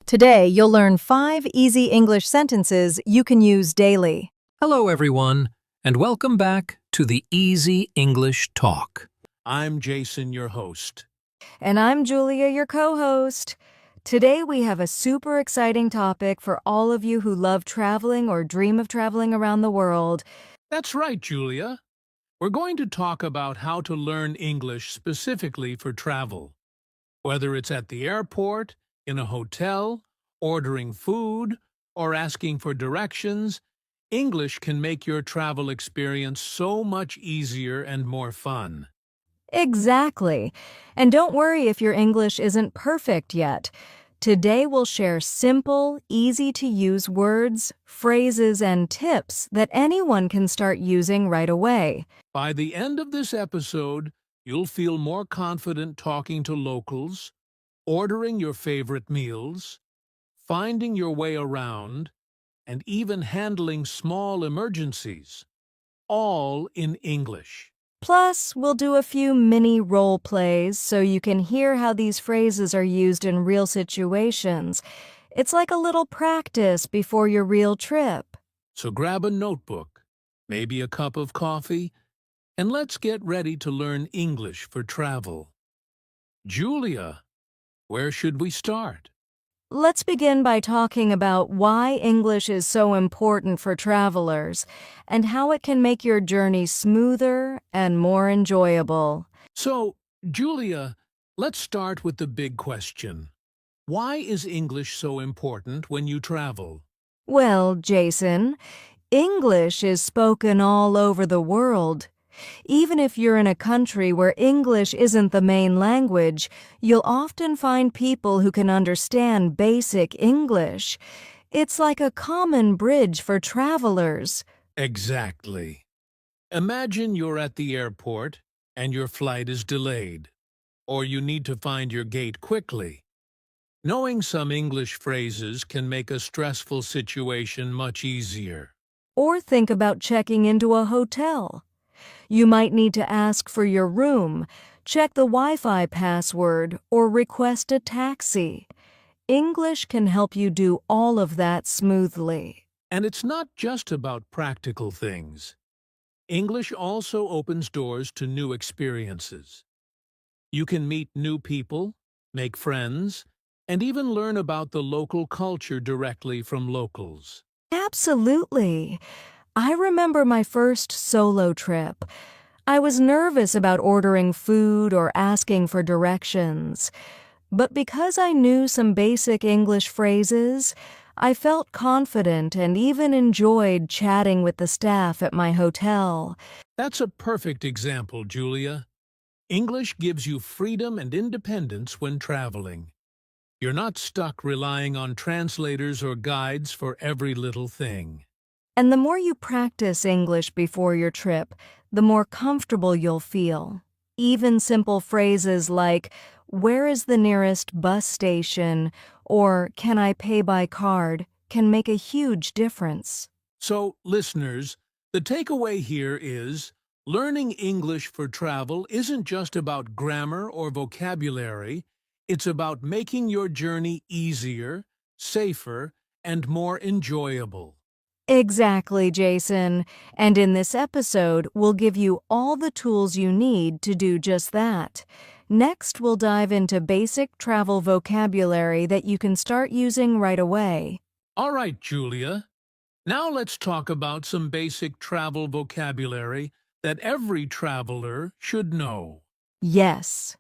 Today, you'll learn 5 easy English sentences you can use daily. Hello, everyone, and welcome back to the Easy English Talk. I'm Jason, your host. And I'm Julia, your co-host. Today, we have a super exciting topic for all of you who love traveling or dream of traveling around the world. That's right, Julia. We're going to talk about how to learn English specifically for travel. Whether it's at the airport, in a hotel, ordering food, or asking for directions, English can make your travel experience so much easier and more fun. Exactly. And don't worry if your English isn't perfect yet. Today, we'll share simple, easy-to-use words, phrases, and tips that anyone can start using right away. By the end of this episode, you'll feel more confident talking to locals, ordering your favorite meals, finding your way around, and even handling small emergencies, all in English. Plus, we'll do a few mini role plays so you can hear how these phrases are used in real situations. It's like a little practice before your real trip. So grab a notebook, maybe a cup of coffee, and let's get ready to learn English for travel. Julia, where should we start? Let's begin by talking about why English is so important for travelers and how it can make your journey smoother and more enjoyable. So, Julia, let's start with the big question. Why is English so important when you travel? Well, Jason, English is spoken all over the world. Even if you're in a country where English isn't the main language, you'll often find people who can understand basic English. It's like a common bridge for travelers. Exactly. Imagine you're at the airport and your flight is delayed, or you need to find your gate quickly. Knowing some English phrases can make a stressful situation much easier. Or think about checking into a hotel. You might need to ask for your room, check the Wi-Fi password, or request a taxi. English can help you do all of that smoothly. And it's not just about practical things. English also opens doors to new experiences. You can meet new people, make friends, and even learn about the local culture directly from locals. Absolutely. I remember my first solo trip. I was nervous about ordering food or asking for directions. But because I knew some basic English phrases, I felt confident and even enjoyed chatting with the staff at my hotel. That's a perfect example, Julia. English gives you freedom and independence when traveling. You're not stuck relying on translators or guides for every little thing. And the more you practice English before your trip, the more comfortable you'll feel. Even simple phrases like, "Where is the nearest bus station?" or "Can I pay by card?" can make a huge difference. So, listeners, the takeaway here is learning English for travel isn't just about grammar or vocabulary, it's about making your journey easier, safer, and more enjoyable. Exactly, Jason. And in this episode, we'll give you all the tools you need to do just that. Next, we'll dive into basic travel vocabulary that you can start using right away. All right, Julia. Now let's talk about some basic travel vocabulary that every traveler should know. Yes.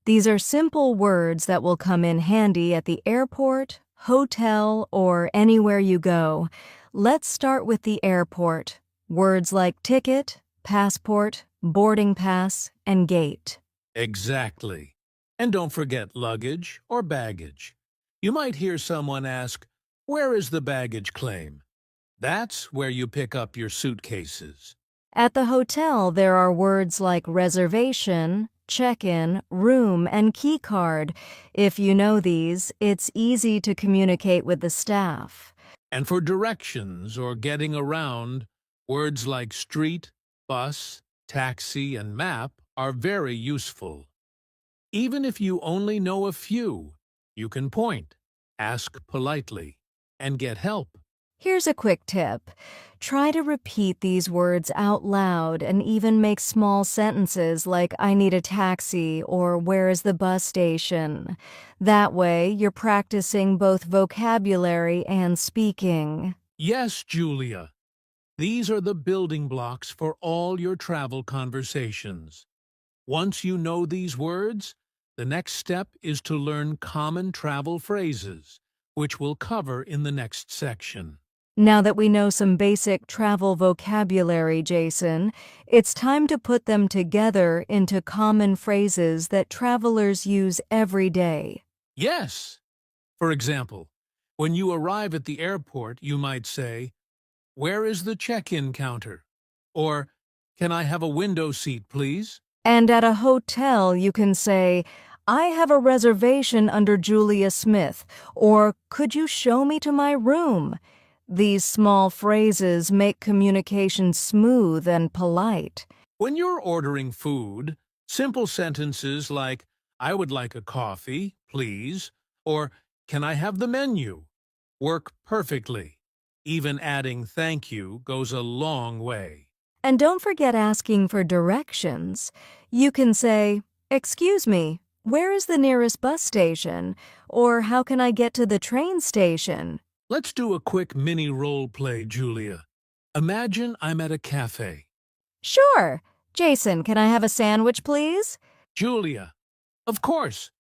These are simple words that will come in handy at the airport, hotel, or anywhere you go. Let's start with the airport. Words like ticket, passport, boarding pass, and gate. Exactly. And don't forget luggage or baggage. You might hear someone ask, "Where is the baggage claim?" That's where you pick up your suitcases. At the hotel, there are words like reservation, check-in, room, and key card. If you know these, it's easy to communicate with the staff. And for directions or getting around, words like street, bus, taxi, and map are very useful. Even if you only know a few, you can point. ask politely, and get help. Here's a quick tip. Try to repeat these words out loud and even make small sentences like I need a taxi or where is the bus station. That way, you're practicing both vocabulary and speaking. Yes, Julia. These are the building blocks for all your travel conversations. Once you know these words, the next step is to learn common travel phrases, which we'll cover in the next section. Now that we know some basic travel vocabulary, Jason, it's time to put them together into common phrases that travelers use every day. Yes. For example, when you arrive at the airport, you might say, "Where is the check-in counter?" Or, "Can I have a window seat, please?" And at a hotel, you can say, I have a reservation under Julia Smith, or could you show me to my room? These small phrases make communication smooth and polite. When you're ordering food, simple sentences like, "I would like a coffee, please," or "Can I have the menu?" work perfectly. Even adding "thank you" goes a long way. And don't forget asking for directions. You can say, excuse me, where is the nearest bus station? Or how can I get to the train station? Let's do a quick mini role play, Julia. Imagine I'm at a cafe. Sure. Jason, can I have a sandwich, please? Julia, of course.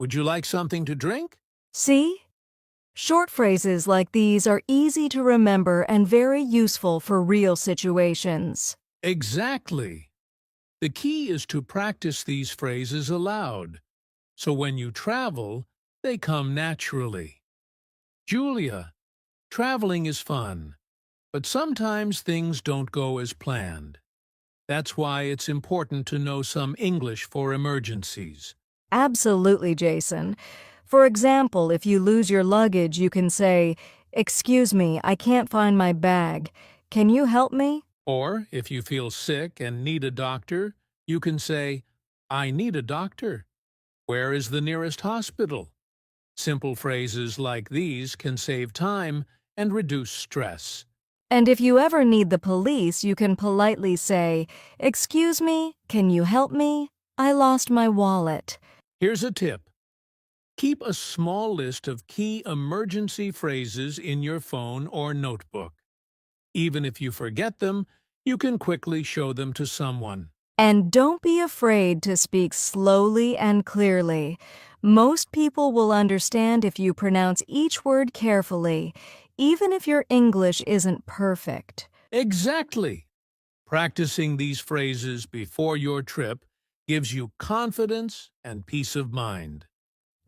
Would you like something to drink? See? Short phrases like these are easy to remember and very useful for real situations. Exactly. The key is to practice these phrases aloud, so when you travel, they come naturally. Julia, traveling is fun, but sometimes things don't go as planned. That's why it's important to know some English for emergencies. Absolutely, Jason. For example, if you lose your luggage, you can say, excuse me, I can't find my bag. Can you help me? Or, if you feel sick and need a doctor, you can say, "I need a doctor. Where is the nearest hospital?" Simple phrases like these can save time and reduce stress. And if you ever need the police, you can politely say, excuse me, can you help me? I lost my wallet. Here's a tip. Keep a small list of key emergency phrases in your phone or notebook. Even if you forget them, you can quickly show them to someone. And don't be afraid to speak slowly and clearly. Most people will understand if you pronounce each word carefully, even if your English isn't perfect. Exactly. Practicing these phrases before your trip gives you confidence and peace of mind.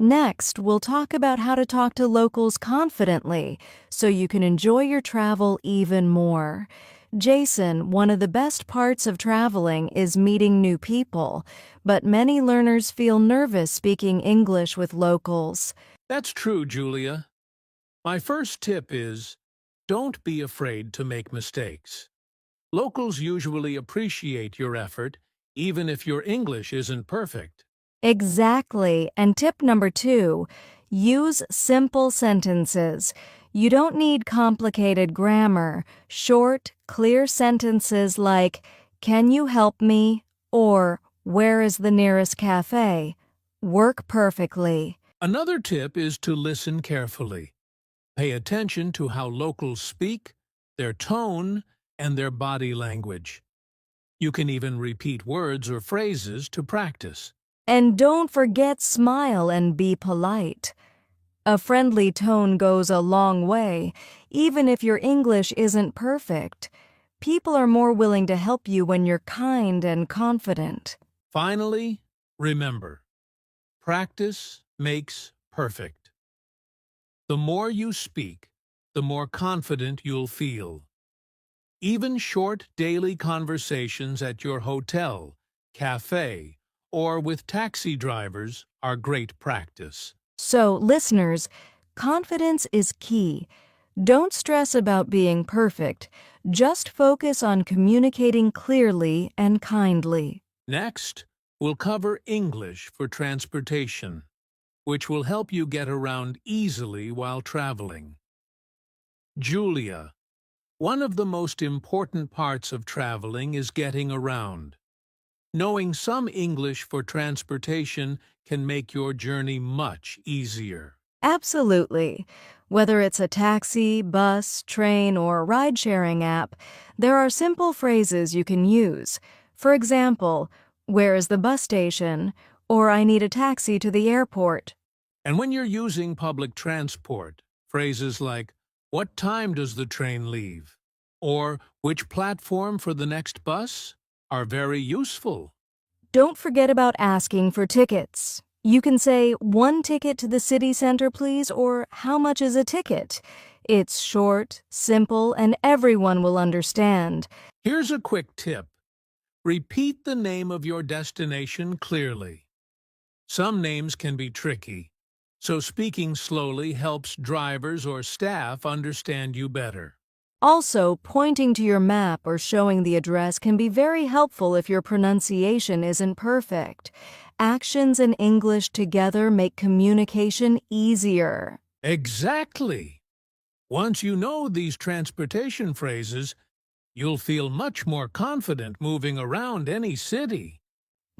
Next, we'll talk about how to talk to locals confidently so you can enjoy your travel even more. Jason, one of the best parts of traveling is meeting new people, but many learners feel nervous speaking English with locals. That's true, Julia. My first tip is, don't be afraid to make mistakes. Locals usually appreciate your effort, even if your English isn't perfect. Exactly. And tip number 2, use simple sentences. You don't need complicated grammar. Short, clear sentences like, can you help me? Or, where is the nearest cafe? Work perfectly. Another tip is to listen carefully. Pay attention to how locals speak, their tone, and their body language. You can even repeat words or phrases to practice. And don't forget smile and be polite. A friendly tone goes a long way, even if your English isn't perfect. People are more willing to help you when you're kind and confident. Finally, remember, practice makes perfect. The more you speak, the more confident you'll feel. Even short daily conversations at your hotel, cafe, or with taxi drivers are great practice. So, listeners, confidence is key. Don't stress about being perfect. Just focus on communicating clearly and kindly. Next, we'll cover English for transportation. which will help you get around easily while traveling. Julia. One of the most important parts of traveling is getting around. Knowing some English for transportation can make your journey much easier. Absolutely. Whether it's a taxi, bus, train, or ride-sharing app, there are simple phrases you can use. For example, "Where is the bus station?" or "I need a taxi to the airport." And when you're using public transport, phrases like, "What time does the train leave?" or "Which platform for the next bus?" are very useful. Don't forget about asking for tickets. You can say, "1 ticket to the city center, please," or "How much is a ticket?" It's short, simple, and everyone will understand. Here's a quick tip. Repeat the name of your destination clearly. Some names can be tricky, so speaking slowly helps drivers or staff understand you better. Also, pointing to your map or showing the address can be very helpful if your pronunciation isn't perfect. Actions and English together make communication easier. Exactly. Once you know these transportation phrases, you'll feel much more confident moving around any city.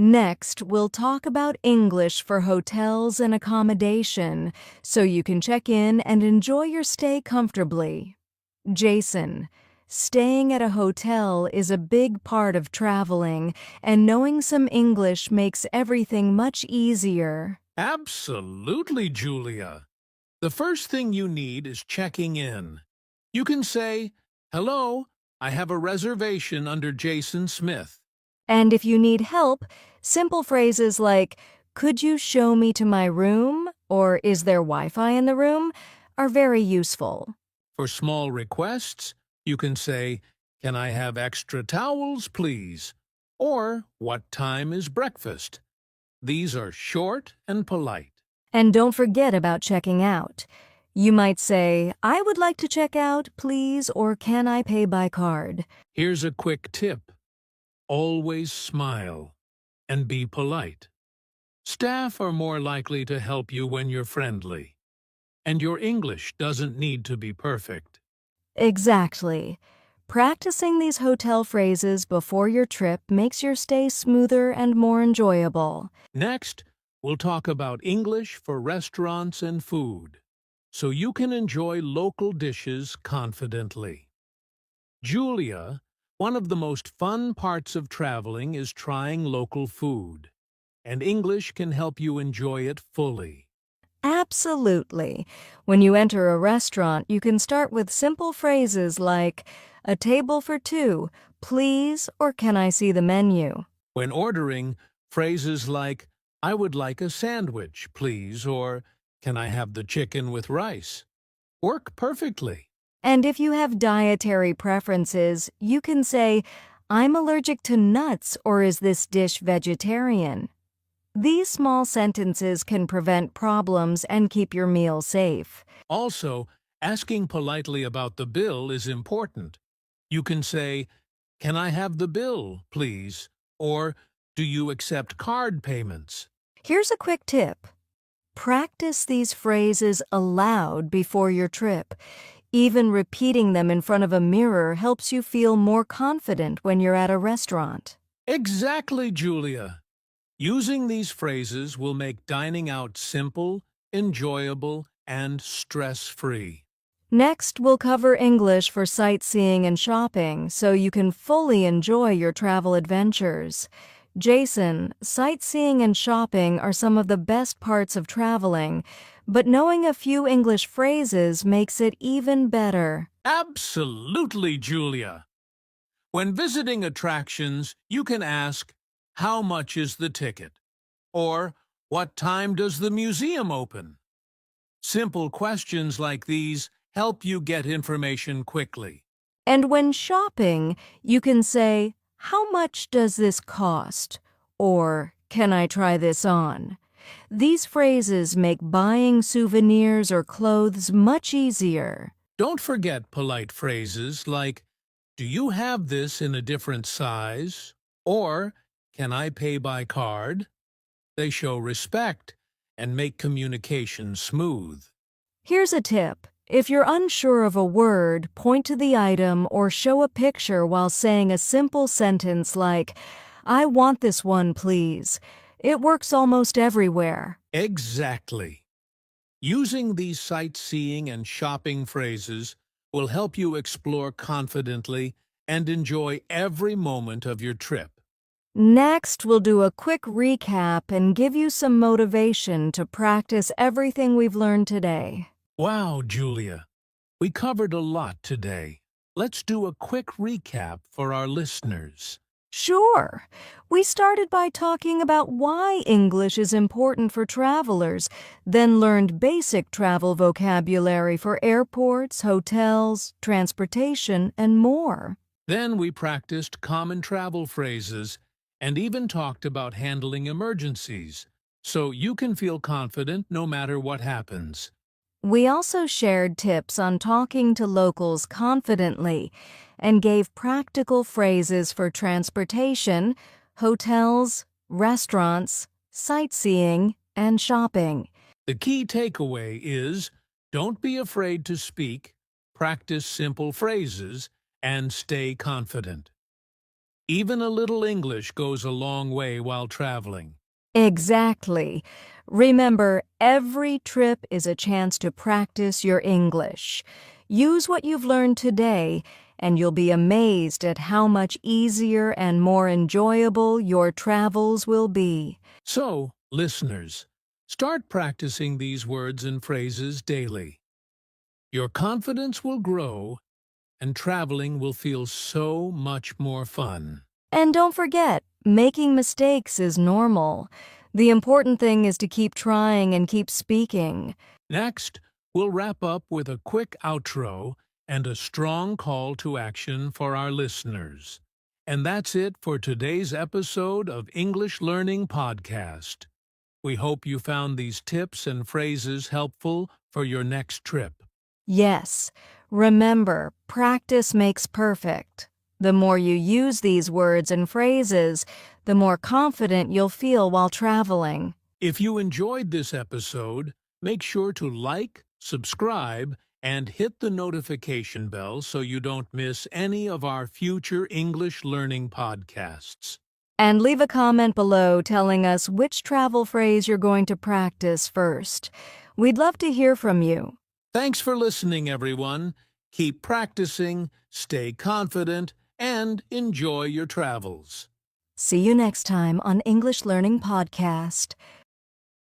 Next, we'll talk about English for hotels and accommodation, so you can check in and enjoy your stay comfortably. Jason, staying at a hotel is a big part of traveling, and knowing some English makes everything much easier. Absolutely, Julia. The first thing you need is checking in. You can say, "Hello, I have a reservation under Jason Smith." And if you need help, simple phrases like, "Could you show me to my room?" or "Is there Wi-Fi in the room?" are very useful. For small requests, you can say, "Can I have extra towels, please?" or "What time is breakfast?" These are short and polite. And don't forget about checking out. You might say, "I would like to check out, please," or "Can I pay by card?" Here's a quick tip. Always smile and be polite. Staff are more likely to help you when you're friendly. And your English doesn't need to be perfect. Exactly. Practicing these hotel phrases before your trip makes your stay smoother and more enjoyable. Next, we'll talk about English for restaurants and food, so you can enjoy local dishes confidently. Julia, one of the most fun parts of traveling is trying local food, and English can help you enjoy it fully. Absolutely. When you enter a restaurant, you can start with simple phrases like, "A table for 2, please," or "Can I see the menu?" When ordering, phrases like, "I would like a sandwich, please," or "Can I have the chicken with rice?" work perfectly. And if you have dietary preferences, you can say, "I'm allergic to nuts," or "Is this dish vegetarian?" These small sentences can prevent problems and keep your meal safe. Also, asking politely about the bill is important. You can say, "Can I have the bill, please?" or "Do you accept card payments?" Here's a quick tip. Practice these phrases aloud before your trip. Even repeating them in front of a mirror helps you feel more confident when you're at a restaurant. Exactly, Julia. Using these phrases will make dining out simple, enjoyable, and stress-free. Next, we'll cover English for sightseeing and shopping so you can fully enjoy your travel adventures. Jason, sightseeing and shopping are some of the best parts of traveling, but knowing a few English phrases makes it even better. Absolutely, Julia. When visiting attractions, you can ask, "How much is the ticket?" or "What time does the museum open?" Simple questions like these help you get information quickly. And when shopping, you can say, "How much does this cost?" or "Can I try this on?" These phrases make buying souvenirs or clothes much easier. Don't forget polite phrases like, "Do you have this in a different size?" or "Can I pay by card?" They show respect and make communication smooth. Here's a tip. If you're unsure of a word, point to the item or show a picture while saying a simple sentence like, "I want this one, please." It works almost everywhere. Exactly. Using these sightseeing and shopping phrases will help you explore confidently and enjoy every moment of your trip. Next, we'll do a quick recap and give you some motivation to practice everything we've learned today. Wow, Julia, we covered a lot today. Let's do a quick recap for our listeners. Sure. We started by talking about why English is important for travelers, then learned basic travel vocabulary for airports, hotels, transportation, and more. Then we practiced common travel phrases and even talked about handling emergencies, so you can feel confident no matter what happens. We also shared tips on talking to locals confidently and gave practical phrases for transportation, hotels, restaurants, sightseeing, and shopping. The key takeaway is don't be afraid to speak, practice simple phrases, and stay confident. Even a little English goes a long way while traveling. Exactly. Remember, every trip is a chance to practice your English. Use what you've learned today, and you'll be amazed at how much easier and more enjoyable your travels will be. So, listeners, start practicing these words and phrases daily. Your confidence will grow, and traveling will feel so much more fun. And don't forget, making mistakes is normal. The important thing is to keep trying and keep speaking. Next, we'll wrap up with a quick outro and a strong call to action for our listeners. And that's it for today's episode of English Learning Podcast. We hope you found these tips and phrases helpful for your next trip. Yes, remember, practice makes perfect. The more you use these words and phrases, the more confident you'll feel while traveling. If you enjoyed this episode, make sure to like, subscribe, and hit the notification bell so you don't miss any of our future English learning podcasts. And leave a comment below telling us which travel phrase you're going to practice first. We'd love to hear from you. Thanks for listening, everyone. Keep practicing, stay confident, and enjoy your travels. See you next time on English Learning Podcast.